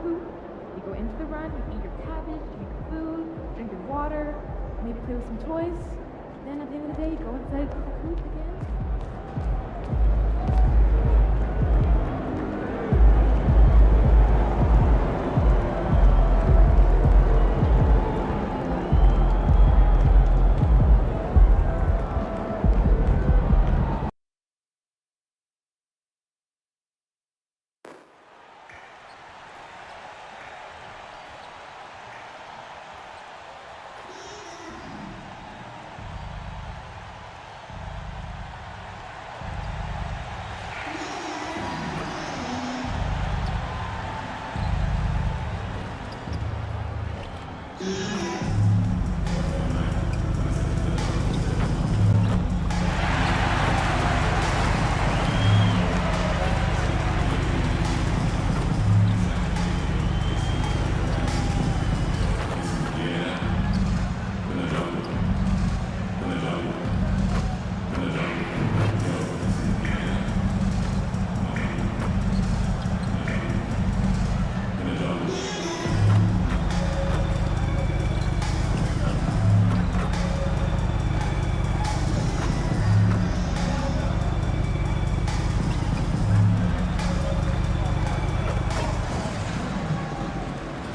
coop. You go into the run, you eat your cabbage, you eat your food, drink your water, maybe play with some toys. Then at the end of the day, you go inside the coop again.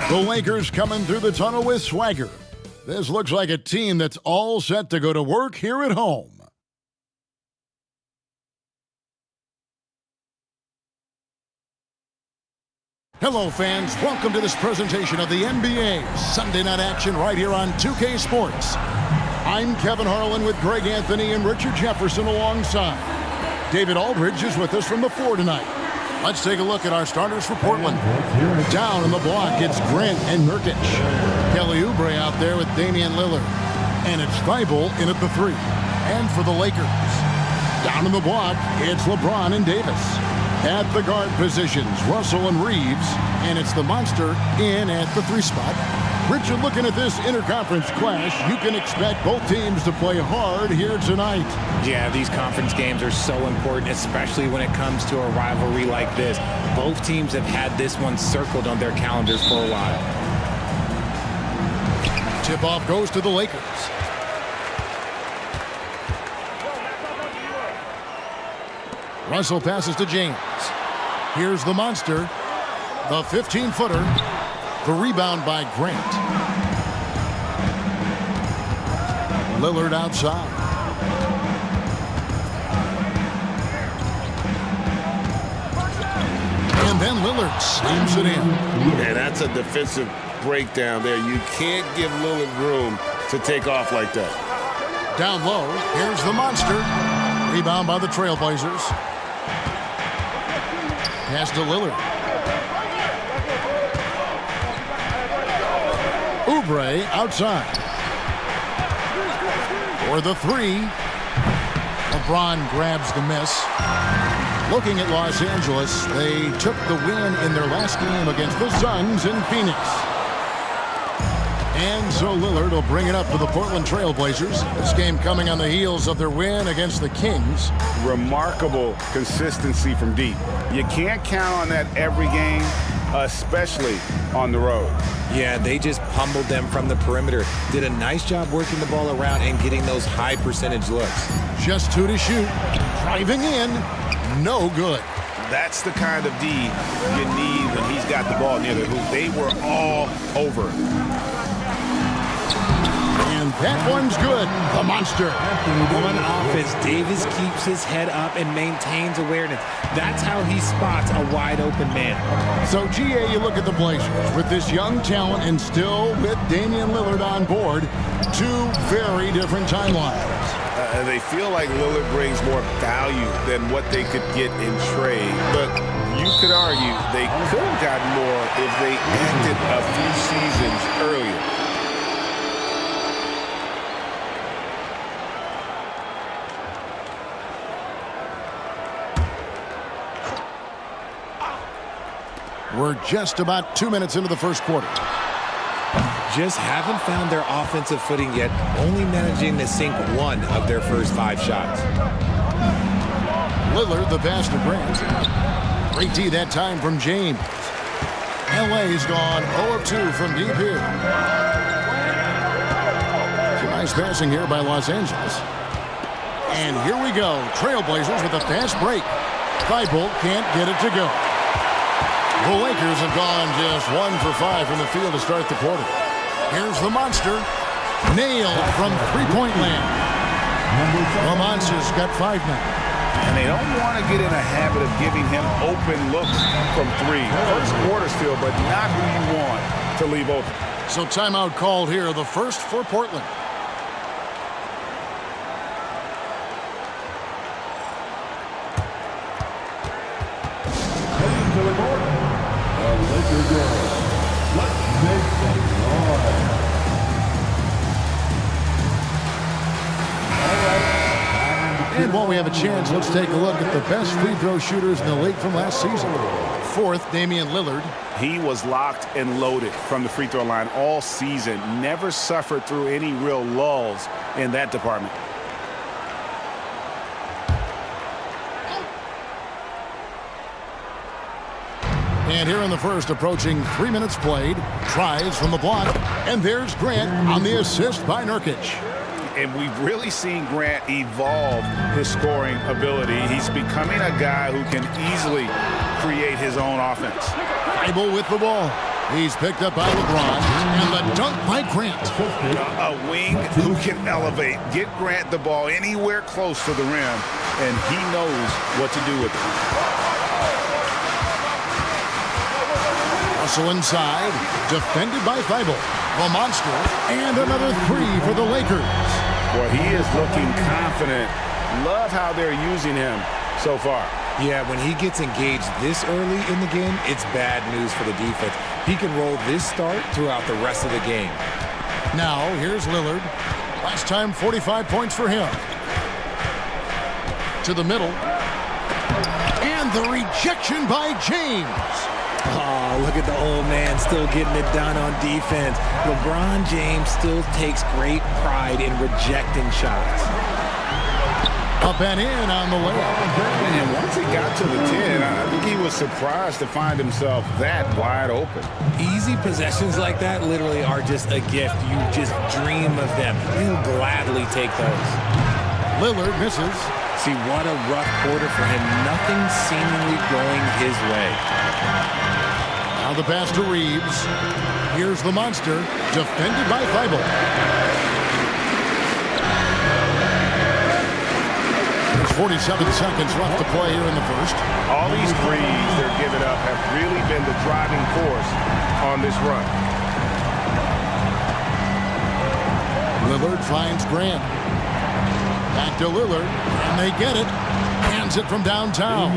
The Lakers coming through the tunnel with swagger. This looks like a team that's all set to go to work here at home. Hello, fans. Welcome to this presentation of the NBA Sunday night action right here on 2K Sports. I'm Kevin Harlan with Greg Anthony and Richard Jefferson alongside. David Aldridge is with us from the floor tonight. Let's take a look at our starters for Portland. Down in the block, it's Grant and Nurkic. Kelly Oubre out there with Damian Lillard. And it's Thibault in at the 3. And for the Lakers, down in the block, it's LeBron and Davis. At the guard positions, Russell and Reeves. And it's the Monster in at the 3 spot. Richard, looking at this interconference clash, you can expect both teams to play hard here tonight. Yeah, these conference games are so important, especially when it comes to a rivalry like this. Both teams have had this one circled on their calendars for a while. Tip-off goes to the Lakers. Russell passes to James. Here's the Monster, the 15-footer. The rebound by Grant. Lillard outside. And then Lillard slams it in. And that's a defensive breakdown there. You can't give Lillard room to take off like that. Down low, here's the Monster. Rebound by the Trailblazers. Pass to Lillard. Oubre outside. For the 3. LeBron grabs the miss. Looking at Los Angeles, they took the win in their last game against the Suns in Phoenix. And so Lillard will bring it up for the Portland Trailblazers. This game coming on the heels of their win against the Kings. Remarkable consistency from deep. You can't count on that every game, especially on the road. Yeah, they just pummeled them from the perimeter. Did a nice job working the ball around and getting those high percentage looks. Just 2 to shoot. Driving in. No good. That's the kind of D you need when he's got the ball near the hoop. They were all over. And that one's good. The Monster. On offense, Davis keeps his head up and maintains awareness. That's how he spots a wide open man. So, GA, you look at the Blazers with this young talent and still with Damian Lillard on board. 2 very different timelines. They feel like Lillard brings more value than what they could get in trade. But you could argue they could have gotten more if they acted a few seasons earlier. We're just about 2 minutes into the first quarter. Just haven't found their offensive footing yet, only managing to sink 1 of their first 5 shots. Lillard, the pass to Grant. Great D that time from James. LA's gone 0 of 2 from deep here. Some nice passing here by Los Angeles. And here we go. Trailblazers with a fast break. Thibault can't get it to go. The Lakers have gone just 1 for 5 from the field to start the quarter. Here's the monster. Nailed from three-point land. The monster's got 5 now. And they don't want to get in a habit of giving him open looks from 3. First quarter still, but not who you want to leave open. So timeout called here, the first for Portland. Heading to the court, the Lakers girls. Let's make some noise. And while we have a chance, let's take a look at the best free throw shooters in the league from last season. 4th, Damian Lillard. He was locked and loaded from the free throw line all season. Never suffered through any real lulls in that department. And here in the first, approaching 3 minutes played. Tries from the block. And there's Grant on the assist by Nurkic. And we've really seen Grant evolve his scoring ability. He's becoming a guy who can easily create his own offense. Thibault with the ball. He's picked up by LeBron. And the dunk by Grant. A wing who can elevate. Get Grant the ball anywhere close to the rim, and he knows what to do with it. Russell inside. Defended by Thibault. The monster. And another 3 for the Lakers. Boy, he is looking confident. Love how they're using him so far. Yeah, when he gets engaged this early in the game, it's bad news for the defense. He can roll this start throughout the rest of the game. Now, here's Lillard. Last time, 45 points for him. To the middle. And the rejection by James. Oh, look at the old man still getting it done on defense. LeBron James still takes great pride in rejecting shots. Up and in on the layup. And once he got to the 10, I think he was surprised to find himself that wide open. Easy possessions like that literally are just a gift. You just dream of them. You'll gladly take those. Lillard misses. See, what a rough quarter for him. Nothing seemingly going his way. Now the pass to Reeves. Here's the monster, defended by Thibault. There's 47 seconds left to play here in the first. All these threes they're giving up have really been the driving force on this run. Lillard finds Grant. Back to Lillard, and they get it. Hands it from downtown.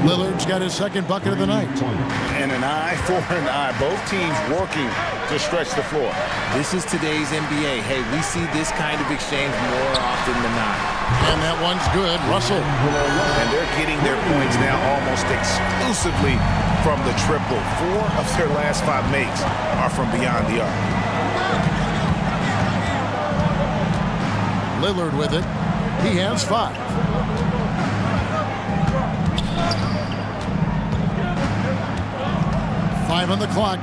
Lillard's got his second bucket of the night. And an eye for an eye. Both teams working to stretch the floor. This is today's NBA. Hey, we see this kind of exchange more often than not. And that one's good. Russell. And they're getting their points now almost exclusively from the triple. 4 of their last 5 makes are from beyond the arc. Lillard with it. He has 5. Five on the clock.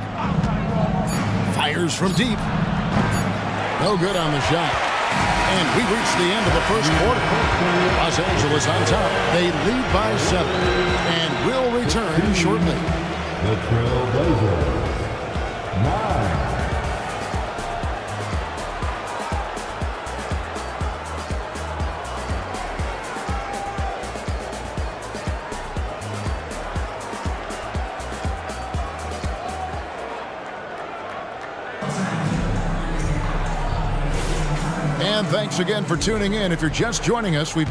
Fires from deep. No good on the shot. And we reach the end of the first quarter. Los Angeles on top. They lead by 7. And will return shortly. The Trailblazers. 9. And thanks again for tuning in. If you're just joining us, we... in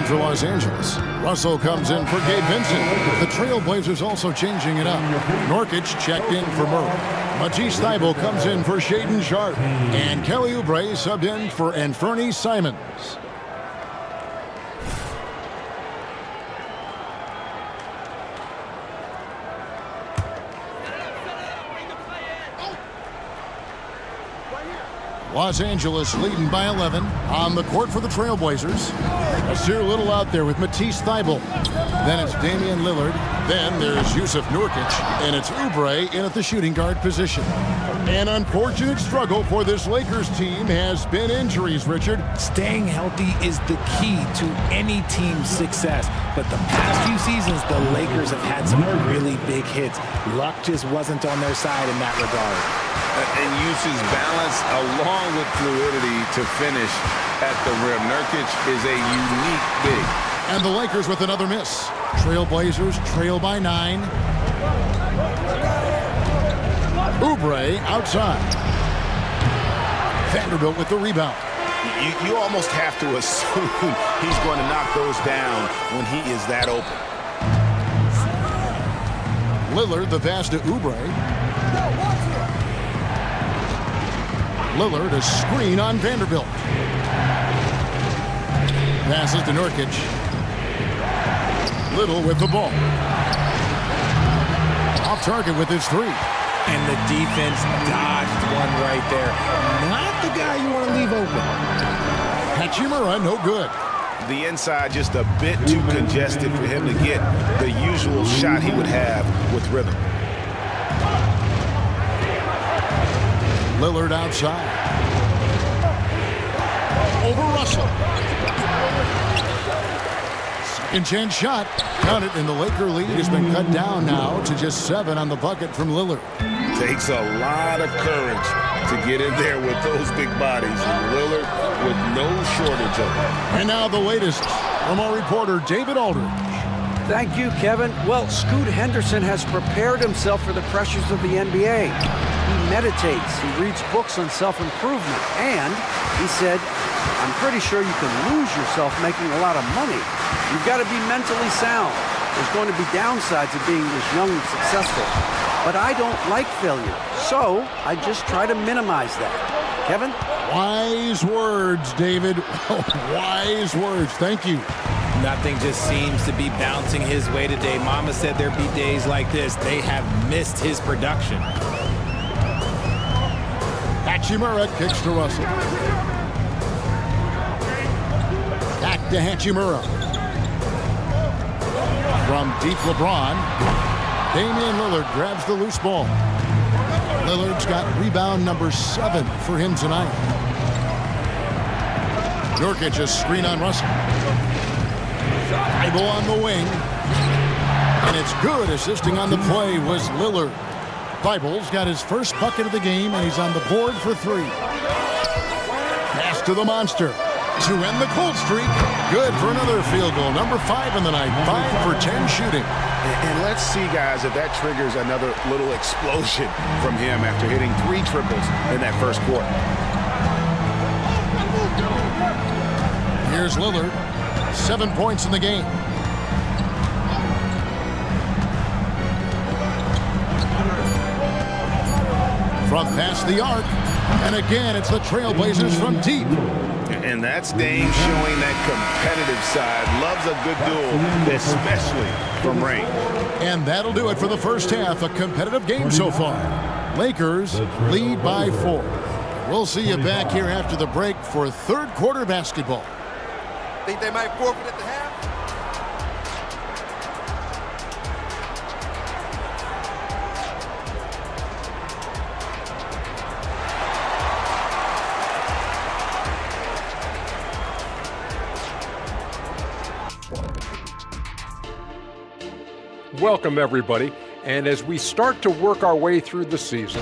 for Los Angeles. Russell comes in for Gabe Vincent. The Trailblazers also changing it up. Nurkic checked in for Murray. Matisse Thybulle comes in for Shaedon Sharpe. And Kelly Oubre subbed in for Anthony Simons. Los Angeles leading by 11 on the court for the Trailblazers. Nasir Little out there with Matisse Thybulle. Then it's Damian Lillard. Then there's Yusuf Nurkic. And it's Oubre in at the shooting guard position. An unfortunate struggle for this Lakers team has been injuries, Richard. Staying healthy is the key to any team's success. But the past few seasons, the Lakers have had some really big hits. Luck just wasn't on their side in that regard. And uses balance along with fluidity to finish at the rim. Nurkic is a unique big. And the Lakers with another miss. Trailblazers trail by 9. Oubre outside. Vanderbilt with the rebound. You almost have to assume he's going to knock those down when he is that open. Lillard, the pass to Oubre. Lillard, a screen on Vanderbilt. Passes to Nurkic. Little with the ball. Off target with his 3. And the defense dodged one right there. Not the guy you want to leave open. Hachimura, no good. The inside just a bit too congested for him to get the usual shot he would have with rhythm. Lillard outside. Over Russell. Second chance shot. Count it, and the Laker lead has been cut down now to just 7 on the bucket from Lillard. Takes a lot of courage to get in there with those big bodies, and Lillard with no shortage of them. And now the latest from our reporter, David Aldridge. Thank you, Kevin. Well, Scoot Henderson has prepared himself for the pressures of the NBA. He meditates, he reads books on self-improvement, and he said, I'm pretty sure you can lose yourself making a lot of money. You've got to be mentally sound. There's going to be downsides of being this young and successful. But I don't like failure, so I just try to minimize that. Kevin? Wise words, David. Wise words. Thank you. Nothing just seems to be bouncing his way today. Mama said there'd be days like this. They have missed his production. Hachimura kicks to Russell. Back to Hachimura. From deep LeBron, Damian Lillard grabs the loose ball. Lillard's got rebound number 7 for him tonight. Nurkic a screen on Russell. Thybulle on the wing. And it's good. Assisting on the play was Lillard. Thybulle's got his first bucket of the game, and he's on the board for 3. Pass to the monster to end the cold streak. Good for another field goal. Number 5 in the night. 5 for 10 shooting. And let's see, guys, if that triggers another little explosion from him after hitting 3 triples in that first quarter. Here's Lillard. 7 points in the game. From past the arc. And again, it's the Trailblazers from deep. And that's Dame showing that competitive side. Loves a good duel, especially from range. And that'll do it for the first half. A competitive game so far. Lakers lead by 4. We'll see you back here after the break for third quarter basketball. Think they might forfeit at the half? Welcome, everybody. And as we start to work our way through the season,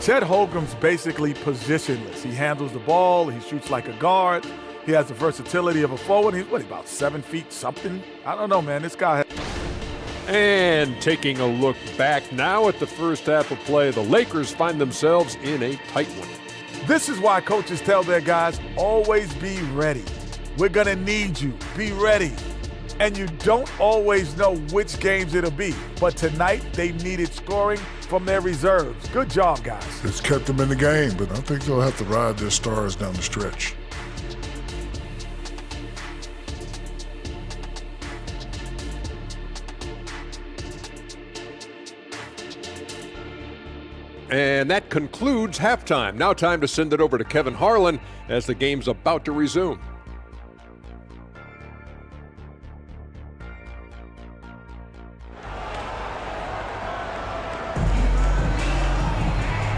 Chet Holmgren's basically positionless. He handles the ball. He shoots like a guard. He has the versatility of a forward. He's about 7 feet something. I don't know, man. This guy. And taking a look back now at the first half of play, the Lakers find themselves in a tight one. This is why coaches tell their guys, always be ready. We're going to need you. Be ready. And you don't always know which games it'll be. But tonight, they needed scoring from their reserves. Good job, guys. It's kept them in the game, but I think they'll have to ride their stars down the stretch. And that concludes halftime. Now time to send it over to Kevin Harlan as the game's about to resume.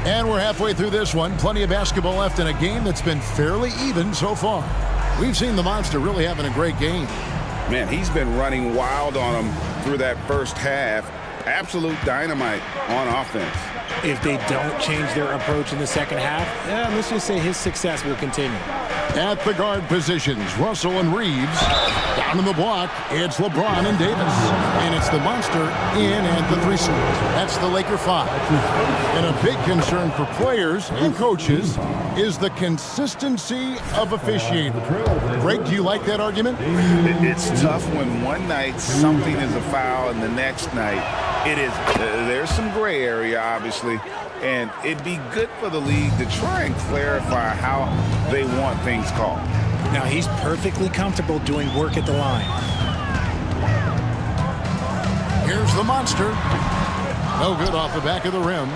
And we're halfway through this one. Plenty of basketball left in a game that's been fairly even so far. We've seen the Monster really having a great game. Man, he's been running wild on them through that first half. Absolute dynamite on offense. If they don't change their approach in the second half, let's just say his success will continue. At the guard positions, Russell and Reeves. Down in the block, it's LeBron and Davis. And it's the Monster in at the 3 seed. That's the Laker 5. And a big concern for players and coaches is the consistency of officiating. Greg, do you like that argument? It's tough when one night something is a foul and the next night it is. There's some gray area, obviously, and it'd be good for the league to try and clarify how they want things called. Now, he's perfectly comfortable doing work at the line. Here's the Monster. No good off the back of the rim.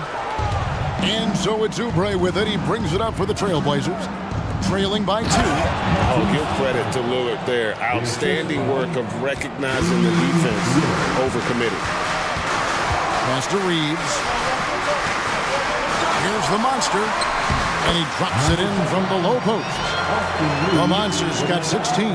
And so it's Oubre with it. He brings it up for the Trailblazers. Trailing by 2. Oh, give credit to Lillard there. Outstanding work of recognizing the defense overcommitted. Pass to Reeves. Here's the Monster. And he drops it in from the low post. The Monster's got 16.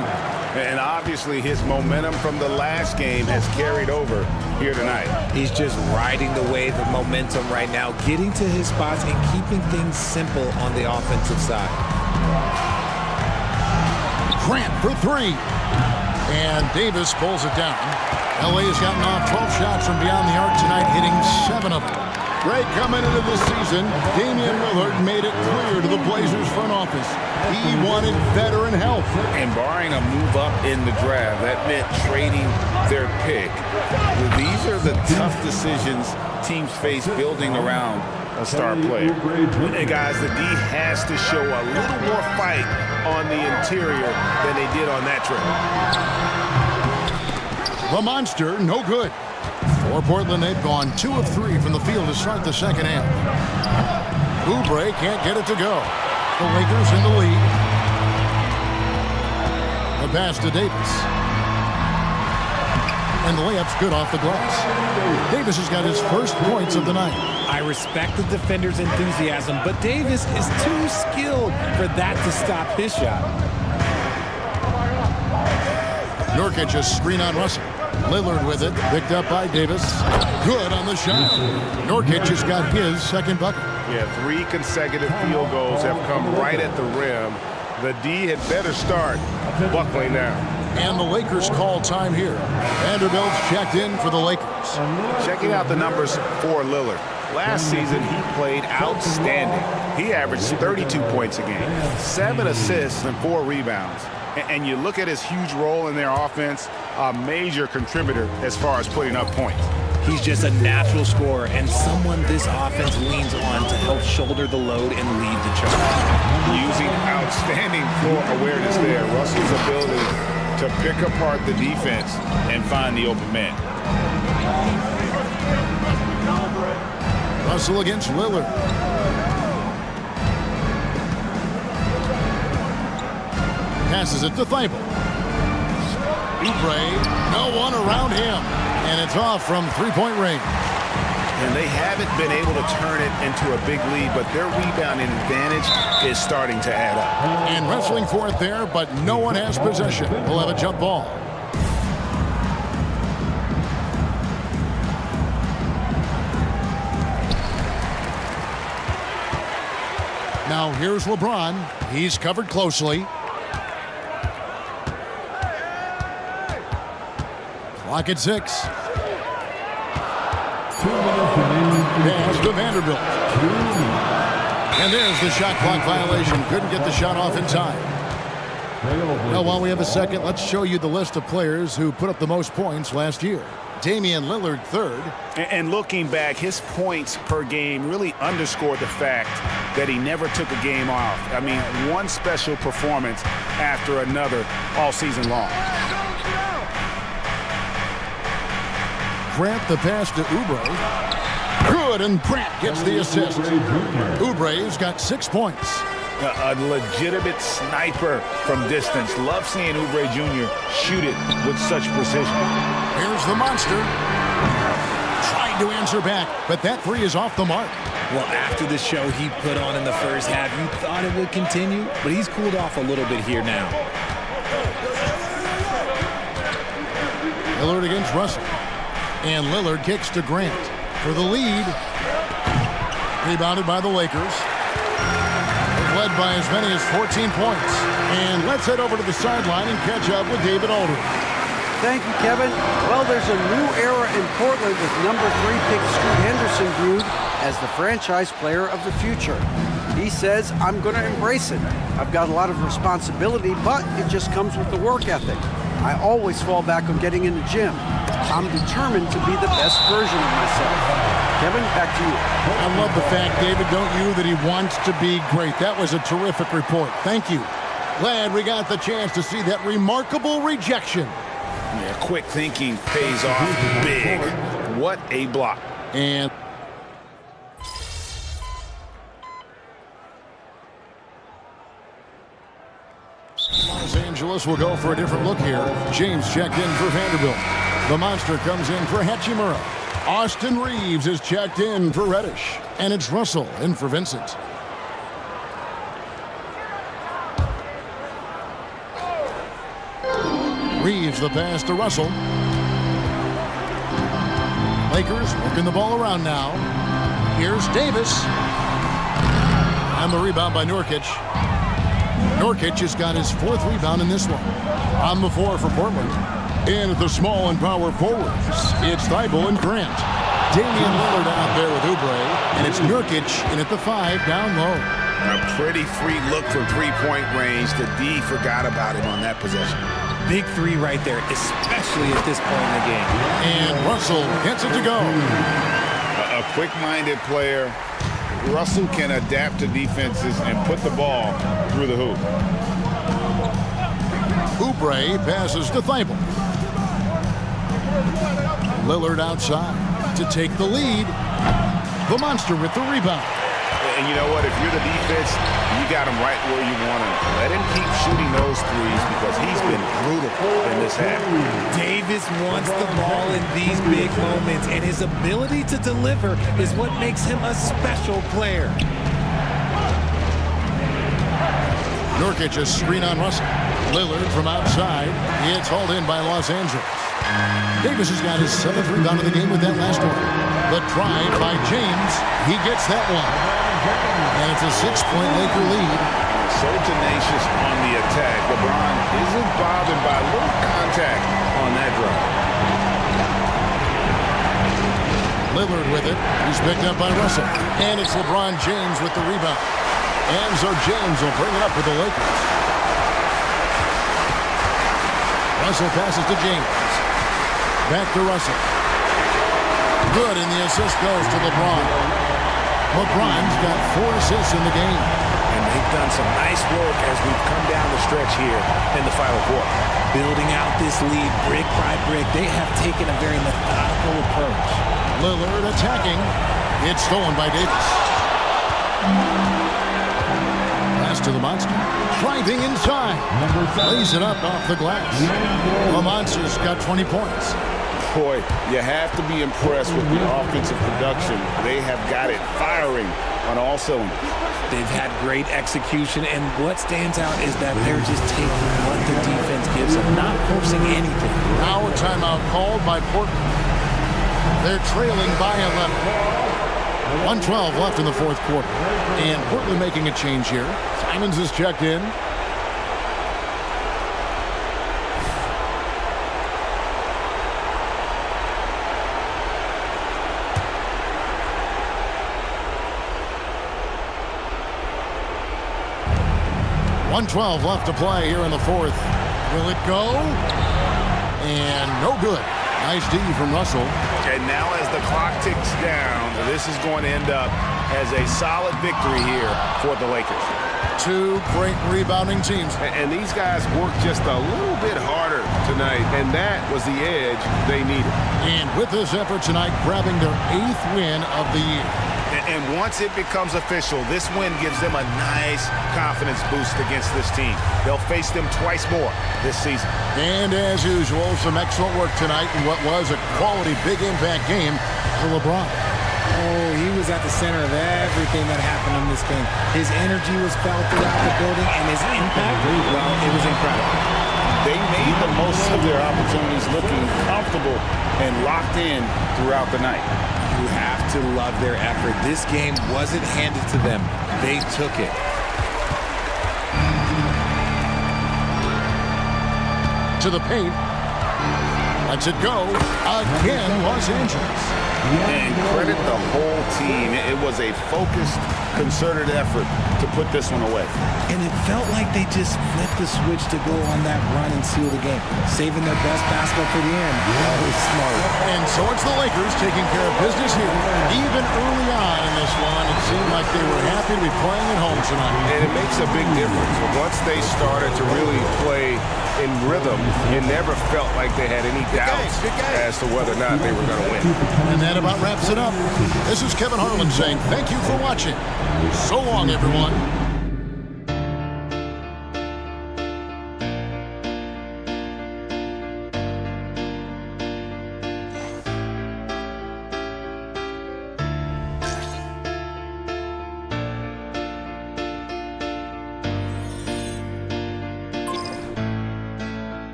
And obviously his momentum from the last game has carried over here tonight. He's just riding the wave of momentum right now, getting to his spots and keeping things simple on the offensive side. Grant for 3. And Davis pulls it down. LA has gotten off 12 shots from beyond the arc tonight, hitting 7 of them. Greg, coming into this season, Damian Lillard made it clear to the Blazers front office he wanted veteran help. And barring a move up in the draft, that meant trading their pick. These are the tough decisions teams face building around a star player. And guys, the D has to show a little more fight on the interior than they did on that trip. The Monster, no good. For Portland, they've gone 2 of 3 from the field to start the second half. Oubre can't get it to go. The Lakers in the lead. The pass to Davis. And the layup's good off the glass. Davis has got his first points of the night. I respect the defender's enthusiasm, but Davis is too skilled for that to stop his shot. Nurkic a screen on Russell. Lillard with it, picked up by Davis. Good on the shot. Nurkic has got his second bucket. Yeah, 3 consecutive field goals have come right at the rim. The D had better start buckling down. And the Lakers call time here. Vanderbilt's checked in for the Lakers. Checking out the numbers for Lillard. Last season, he played outstanding. He averaged 32 points a game, 7 assists and 4 rebounds. And you look at his huge role in their offense, a major contributor as far as putting up points. He's just a natural scorer and someone this offense leans on to help shoulder the load and lead the charge. Using outstanding floor awareness there, Russell's ability to pick apart the defense and find the open man. Russell against Lillard. Passes it to Thibault. Oubre, no one around him. And it's off from three-point range. And they haven't been able to turn it into a big lead, but their rebounding advantage is starting to add up. And wrestling for it there, but no one has possession. We'll have a jump ball. Now here's LeBron. He's covered closely. Clock at 6. Pass to Vanderbilt. And there's the shot clock violation. Couldn't get the shot off in time. Well, while we have a second, let's show you the list of players who put up the most points last year. Damian Lillard, third. And looking back, his points per game really underscored the fact that he never took a game off. I mean, one special performance after another all season long. Grant the pass to Oubre. Good, and Grant gets the assist. Oubre's got 6 points. A legitimate sniper from distance. Love seeing Oubre Jr. shoot it with such precision. Here's the monster. Trying to answer back, but that three is off the mark. Well, after the show he put on in the first half, you thought it would continue, but he's cooled off a little bit here now. Lillard against Russell. And Lillard kicks to Grant for the lead. Rebounded by the Lakers. They've led by as many as 14 points. And let's head over to the sideline and catch up with David Aldridge. Thank you, Kevin. Well, there's a new era in Portland with number 3 pick Scoot Henderson viewed as the franchise player of the future. He says, I'm going to embrace it. I've got a lot of responsibility, but it just comes with the work ethic. I always fall back on getting in the gym. I'm determined to be the best version of myself. Kevin, back to you. I love the fact, David, don't you, that he wants to be great. That was a terrific report. Thank you. Glad we got the chance to see that remarkable rejection. Yeah, quick thinking pays off big. What a block. And Los Angeles will go for a different look here. James checked in for Vanderbilt. The monster comes in for Hachimura. Austin Reeves is checked in for Reddish. And it's Russell in for Vincent. Reeves the pass to Russell. Lakers working the ball around now. Here's Davis. And the rebound by Nurkic. Nurkic has got his 4th rebound in this one. On the floor for Portland. And at the small and power forwards, it's Thibault and Grant. Damian Lillard out there with Oubre. And it's Nurkic in at the 5 down low. A pretty free look from three-point range. The D forgot about him on that possession. Big three right there, especially at this point in the game. And Russell gets it to go. A quick-minded player. Russell can adapt to defenses and put the ball through the hoop. Oubre passes to Thibault. Lillard outside to take the lead. The monster with the rebound. And you know what? If you're the defense, you got him right where you want him. Let him keep shooting those threes because he's been brutal in this half. Davis wants the ball in these big moments, and his ability to deliver is what makes him a special player. Nurkic a screen on Russell. Lillard from outside. It's hauled in by Los Angeles. Davis has got his 7th rebound of the game with that last one. The drive by James. He gets that one. And it's a 6-point Laker lead. So tenacious on the attack. LeBron isn't bothered by a little contact on that drive. Lillard with it. He's picked up by Russell. And it's LeBron James with the rebound. And so James will bring it up with the Lakers. Russell passes to James. Back to Russell. Good, and the assist goes to LeBron. LeBron's got 4 assists in the game. And they've done some nice work as we've come down the stretch here in the final quarter. Building out this lead brick by brick, they have taken a very methodical approach. Lillard attacking. It's stolen by Davis. Pass to the monster. Driving inside. Lays it up off the glass. The monster's got 20 points. Boy, you have to be impressed with the offensive production. They have got it firing on all cylinders. They've had great execution, and what stands out is that they're just taking what the defense gives them, not forcing anything. Now a timeout called by Portland. They're trailing by 11. 1:12 left in the 4th quarter. And Portland making a change here. Simons is checked in. .12 left to play here in the 4th. Will it go? And no good. Nice D from Russell. And now as the clock ticks down, this is going to end up as a solid victory here for the Lakers. Two great rebounding teams. And these guys worked just a little bit harder tonight, and that was the edge they needed. And with this effort tonight, grabbing their 8th win of the year. And once it becomes official, this win gives them a nice confidence boost against this team. They'll face them twice more this season. And as usual, some excellent work tonight in what was a quality big impact game for LeBron. Oh, he was at the center of everything that happened in this game. His energy was felt throughout the building, and his impact, well, it was incredible. They made the most of their opportunities, looking comfortable and locked in throughout the night. You have to love their effort. This game wasn't handed to them. They took it. To the paint. Lets it go. Again, Los Angeles. And credit the whole team. It was a focused, concerted effort to put this one away. And it felt like they just flipped the switch to go on that run and seal the game, saving their best basketball for the end. That was smart. And so it's the Lakers taking care of business here. Even early on in this one, it seemed like they were happy to be playing at home tonight. And it makes a big difference. Once they started to really play in rhythm, it never felt like they had any doubts as to whether or not they were going to win. And that about wraps it up. This is Kevin Harlan saying thank you for watching. So long, everyone.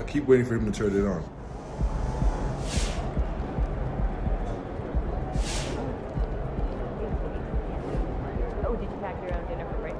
Keep waiting for him to turn it on. Oh, did you pack your own dinner for break?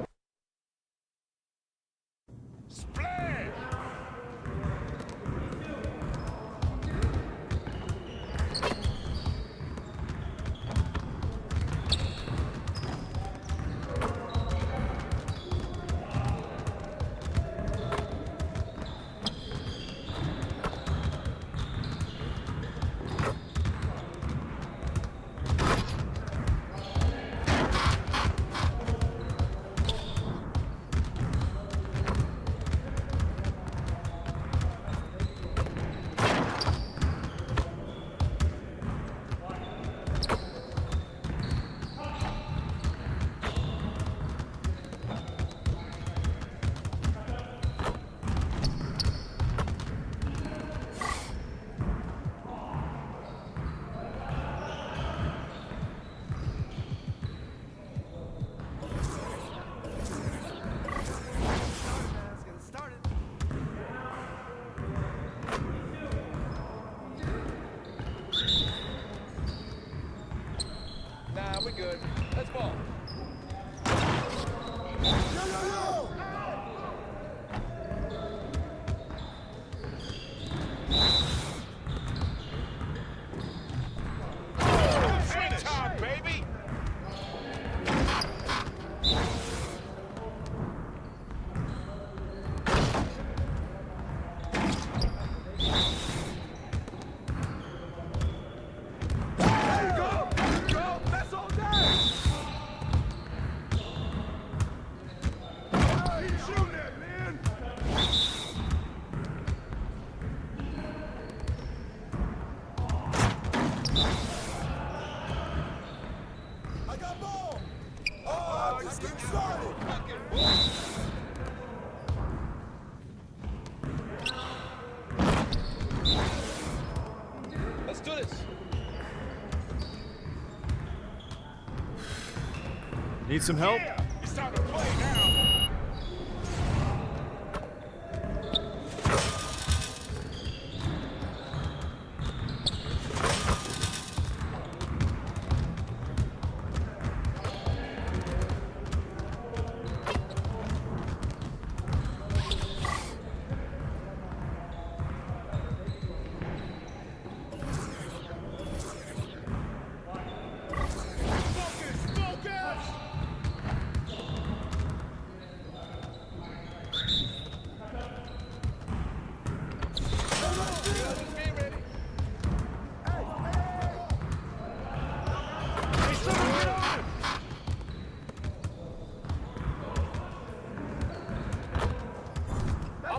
Need some help? It's time to play now.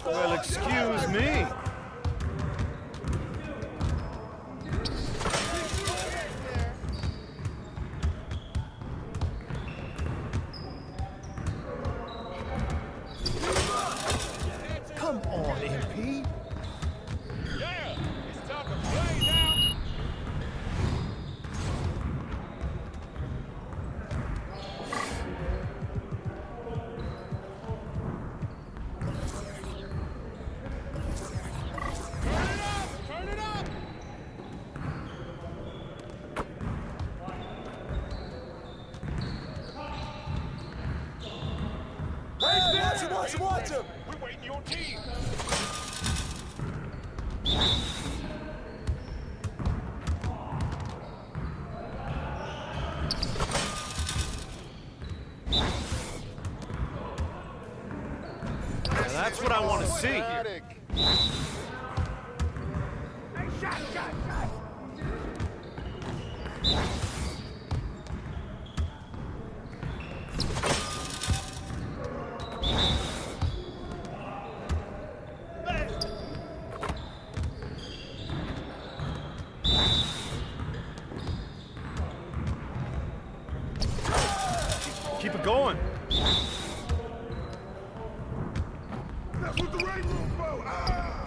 Well, excuse me. Come on, MP. Yeah, it's time to play now. Turn it up! Hey, watch him! We're waiting your team. Now that's what I want to see. Hey, shot! Keep it going. That's what the right room for! Ah!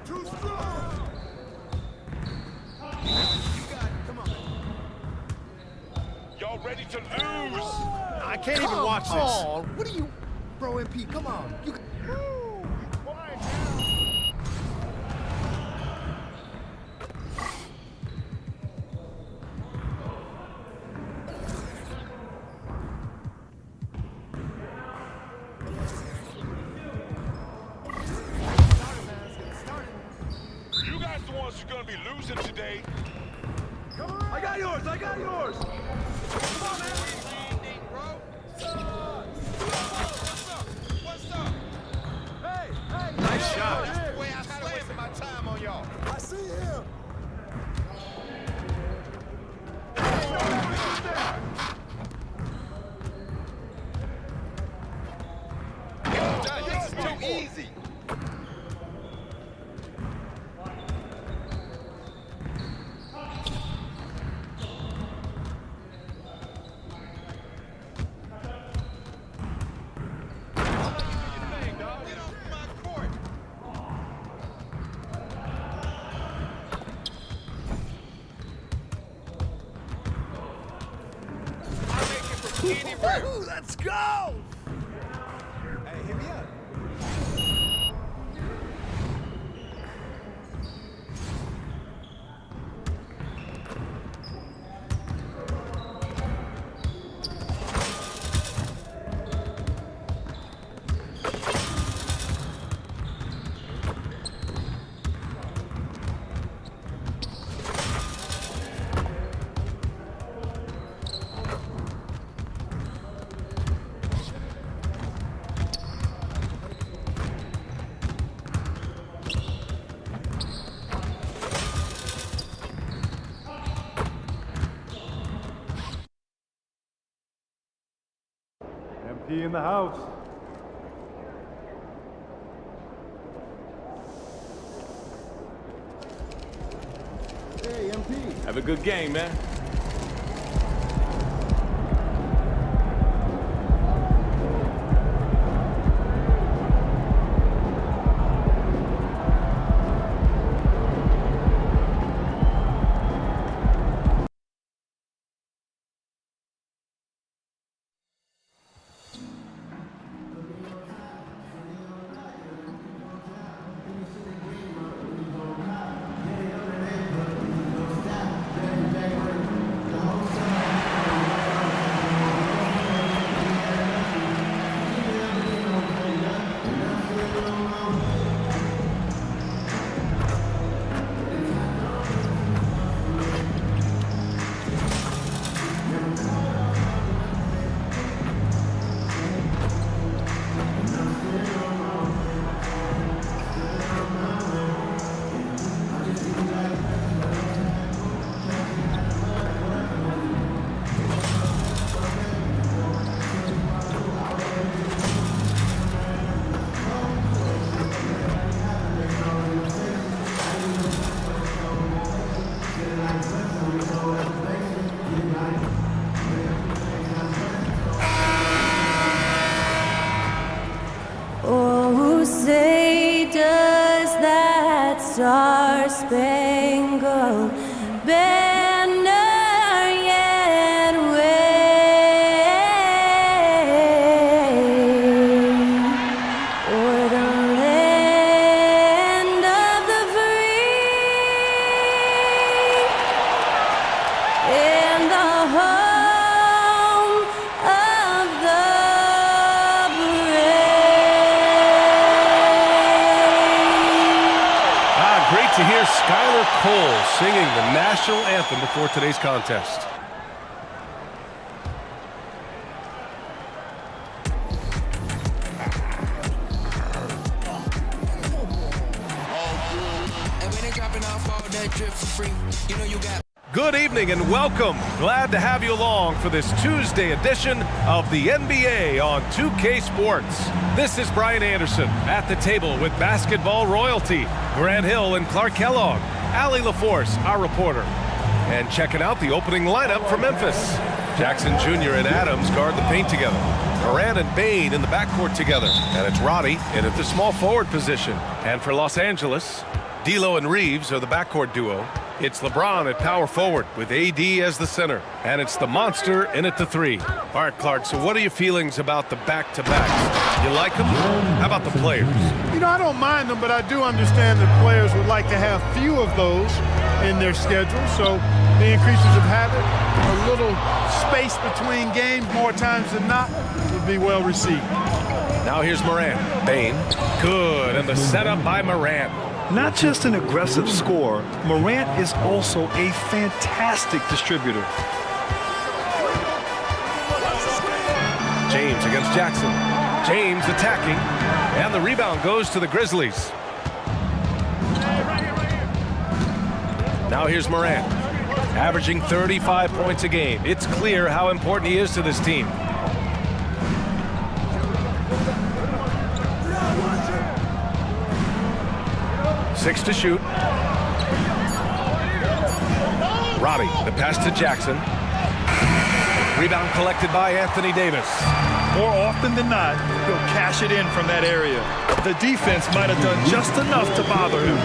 Too strong! Y'all ready to lose? I can't even watch this. Oh, what are you, bro? MP, come on. You. Quiet now. You guys the ones who's gonna be losing today. Come on. I got yours. Come on, man. What's up? Hey. Nice shot. That's the way I started wasting my time on y'all. I see him. This is too easy. Woo, let's go. Hey, hit me up. MP in the house. Hey, MP. Have a good game, man. singing the national anthem before today's contest. Good evening and welcome. Glad to have you along for this Tuesday edition of the NBA on 2K Sports. This is Brian Anderson at the table with basketball royalty, Grant Hill and Clark Kellogg, Allie LaForce, our reporter. And checking out the opening lineup for Memphis. Jackson Jr. and Adams guard the paint together. Morant and Bane in the backcourt together. And it's Roddy in at the small forward position. And for Los Angeles, D'Lo and Reeves are the backcourt duo. It's LeBron at power forward with AD as the center. And it's the monster in at the 3. All right, Clark, so what are your feelings about the back-to-backs? You like them? How about the players? You know, I don't mind them, but I do understand that players would like to have few of those in their schedule. So being creatures of habit, a little space between games more times than not would be well received. Now here's Morant. Bane. Good, and the setup by Morant. Not just an aggressive scorer, Morant is also a fantastic distributor. James against Jackson. James attacking, and the rebound goes to the Grizzlies. Now here's Morant, averaging 35 points a game. It's clear how important he is to this team. Six to shoot. Roddy, the pass to Jackson. Rebound collected by Anthony Davis. More often than not, he'll cash it in from that area. The defense might have done just enough to bother him.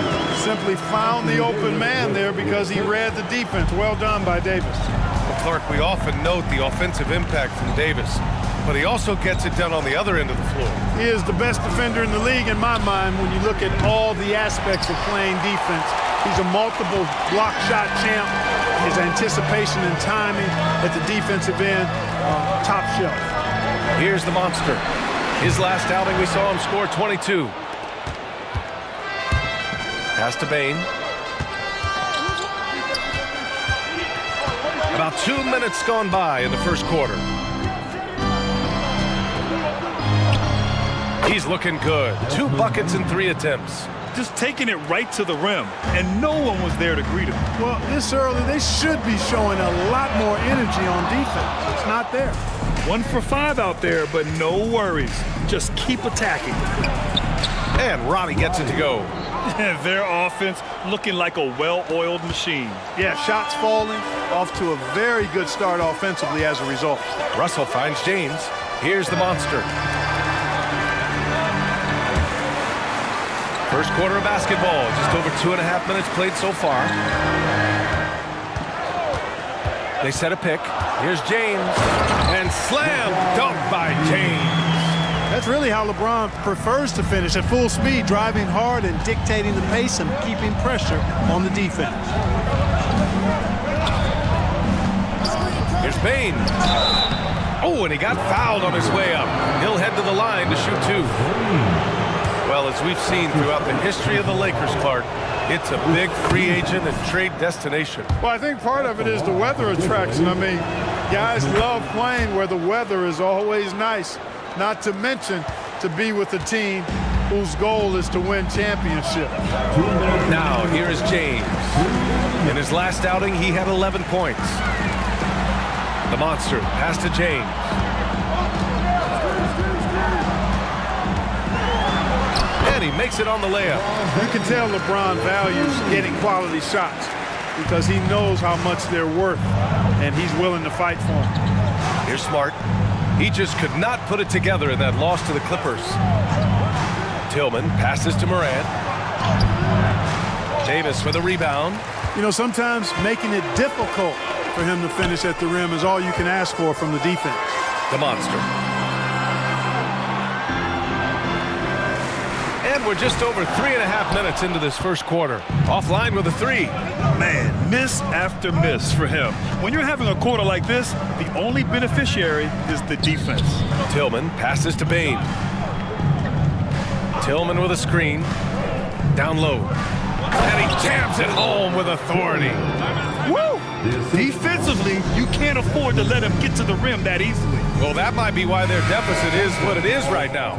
Simply found the open man there because he read the defense. Well done by Davis. Well, Clark, we often note the offensive impact from Davis, but he also gets it done on the other end of the floor. He is the best defender in the league in my mind when you look at all the aspects of playing defense. He's a multiple block shot champ. His anticipation and timing at the defensive end, top shelf. Here's the monster. His last outing, we saw him score 22. Pass to Bane. About 2 minutes gone by in the first quarter. He's looking good. 2 buckets in 3 attempts. Just taking it right to the rim, and no one was there to greet him. Well, this early, they should be showing a lot more energy on defense. It's not there. 1 for 5 out there, but no worries. Just keep attacking. And Roddy gets it to go. Their offense looking like a well-oiled machine. Yeah, shots falling, off to a very good start offensively as a result. Russell finds James. Here's the monster. First quarter of basketball, just over 2.5 minutes played so far. They set a pick. Here's James. And slam dunk by James. That's really how LeBron prefers to finish, at full speed, driving hard and dictating the pace and keeping pressure on the defense. Here's Bane. Oh, and he got fouled on his way up. He'll head to the line to shoot 2. Well, as we've seen throughout the history of the Lakers, Clark, it's a big free agent and trade destination. Well, I think part of it is the weather attraction. I mean, guys love playing where the weather is always nice, not to mention to be with a team whose goal is to win championship. Now, here is James. In his last outing, he had 11 points. The monster pass to James. And he makes it on the layup. You can tell LeBron values getting quality shots because he knows how much they're worth, and he's willing to fight for them. Here's Smart. He just could not put it together in that loss to the Clippers. Tillman passes to Morant. Davis for the rebound. You know, sometimes making it difficult for him to finish at the rim is all you can ask for from the defense. The monster. And we're just over 3.5 minutes into this first quarter. Offline with a 3. Man, miss after miss for him. When you're having a quarter like this, the only beneficiary is the defense. Tillman passes to Bane. Tillman with a screen. Down low. And he jams it home with authority. Woo! Defensively, you can't afford to let him get to the rim that easily. Well, that might be why their deficit is what it is right now.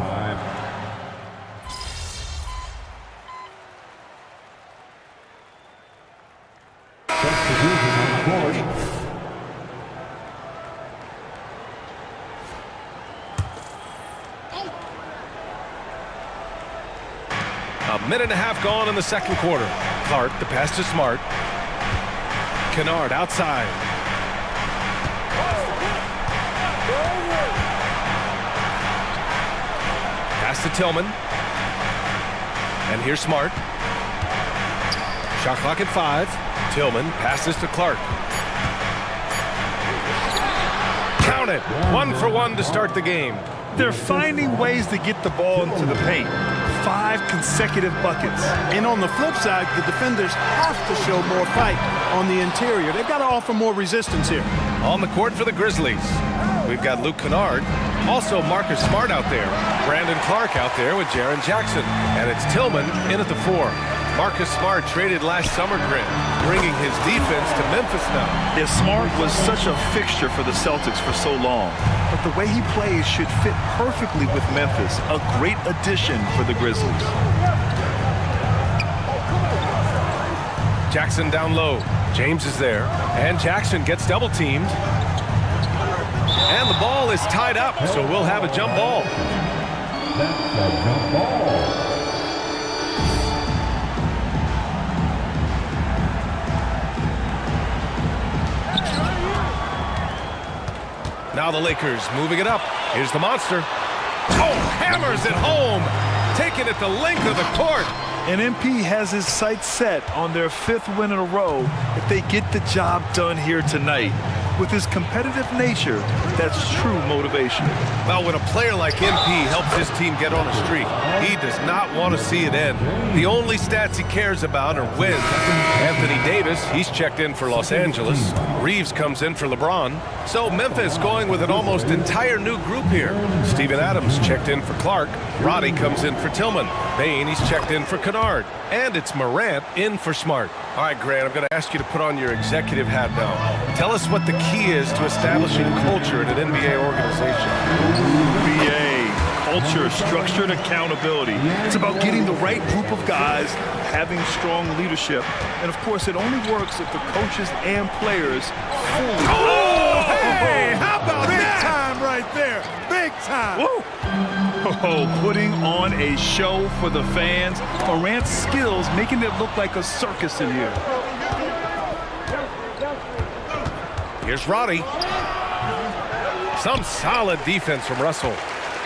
A minute and a half gone in the second quarter. Clark, the pass to Smart. Kennard outside. Pass to Tillman. And here's Smart. Shot clock at 5. Tillman passes to Clark. Count it. 1 for 1 to start the game. They're finding ways to get the ball into the paint. 5 consecutive buckets. And on the flip side, the defenders have to show more fight on the interior. They've got to offer more resistance here. On the court for the Grizzlies, we've got Luke Kennard. Also Marcus Smart out there. Brandon Clark out there with Jaren Jackson. And it's Tillman in at the 4. Marcus Smart traded last summer, bringing his defense to Memphis now. Yeah, Smart was such a fixture for the Celtics for so long. But the way he plays should fit perfectly with Memphis. A great addition for the Grizzlies. Jackson down low. James is there. And Jackson gets double teamed. And the ball is tied up, so we'll have a jump ball. That's a jump ball. Now the Lakers moving it up. Here's the monster. Oh, hammers it home. Taking it the length of the court. And MP has his sights set on their 5th win in a row if they get the job done here tonight. With his competitive nature, that's true motivation. Well, when a player like MP helps his team get on a streak, he does not want to see it end. The only stats he cares about are wins. Anthony Davis, he's checked in for Los Angeles. Reeves comes in for LeBron. So Memphis going with an almost entire new group here. Steven Adams checked in for Clark. Roddy comes in for Tillman. Bain, he's checked in for Kennard. And it's Morant in for Smart. All right, Grant, I'm going to ask you to put on your executive hat now. Tell us what the key is to establishing culture in an NBA organization. NBA, culture, structured accountability. It's about getting the right group of guys, having strong leadership. And, of course, it only works if the coaches and players fully... Oh, hey, how about that? Big time right there. Big time. Woo. Oh, putting on a show for the fans. Morant's skills making it look like a circus in here. Here's Roddy. Some solid defense from Russell.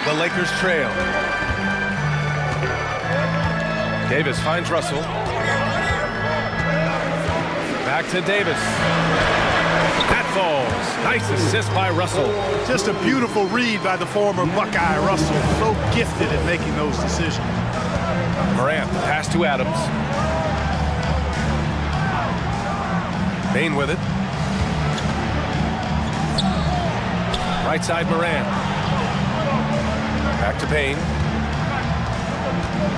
The Lakers trail. Davis finds Russell. Back to Davis. That falls. Nice assist by Russell. Just a beautiful read by the former Buckeye Russell. So gifted at making those decisions. Morant, pass to Adams. Bain with it. Right side Morant. Back to Bain.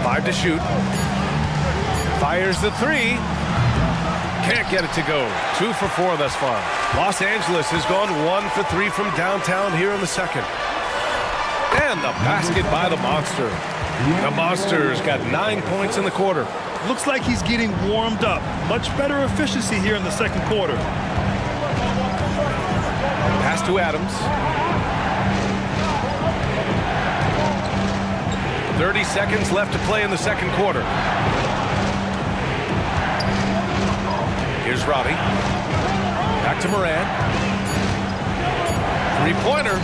5 to shoot. Fires the 3. Can't get it to go. 2 for 4 thus far. Los Angeles has gone 1 for 3 from downtown here in the second. And the basket by the Monster. The Monster's got 9 points in the quarter. Looks like he's getting warmed up. Much better efficiency here in the second quarter. Pass to Adams. 30 seconds left to play in the second quarter. Here's Robbie. Back to Morant. 3-pointer.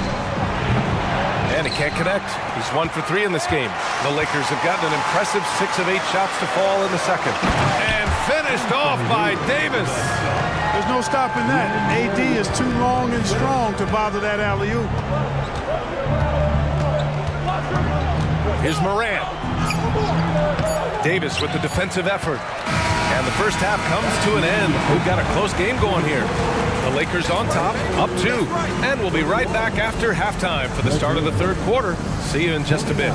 And he can't connect. He's 1 for 3 in this game. The Lakers have gotten an impressive 6 of 8 shots to fall in the second. And finished off by Davis. There's no stopping that. AD is too long and strong to bother that alley-oop. Here's Morant. Davis with the defensive effort. And the first half comes to an end. We've got a close game going here. The Lakers on top, up 2. And we'll be right back after halftime for the start of the third quarter. See you in just a bit.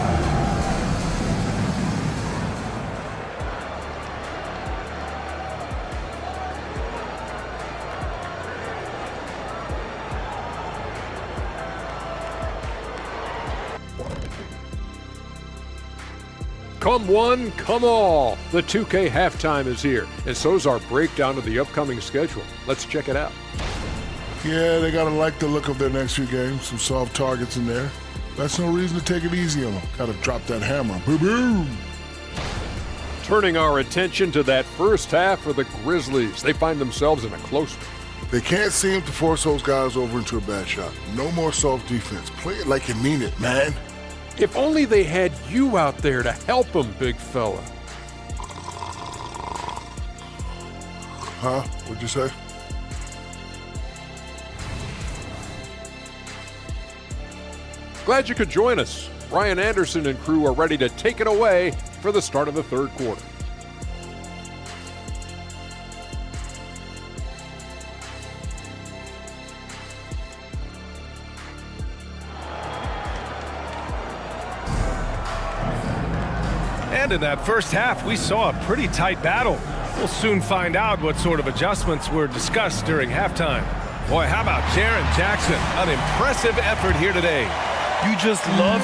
Come one, come all. The 2K halftime is here, and so's our breakdown of the upcoming schedule. Let's check it out. Yeah, they gotta like the look of their next few games. Some soft targets in there. That's no reason to take it easy on them. Gotta drop that hammer. Boom! Turning our attention to that first half for the Grizzlies. They find themselves in a close one. They can't seem to force those guys over into a bad shot. No more soft defense. Play it like you mean it, man. If only they had you out there to help them, big fella. Huh? What'd you say? Glad you could join us. Brian Anderson and crew are ready to take it away for the start of the third quarter. And in that first half, we saw a pretty tight battle. We'll soon find out what sort of adjustments were discussed during halftime. Boy, how about Jaren Jackson? An impressive effort here today. You just love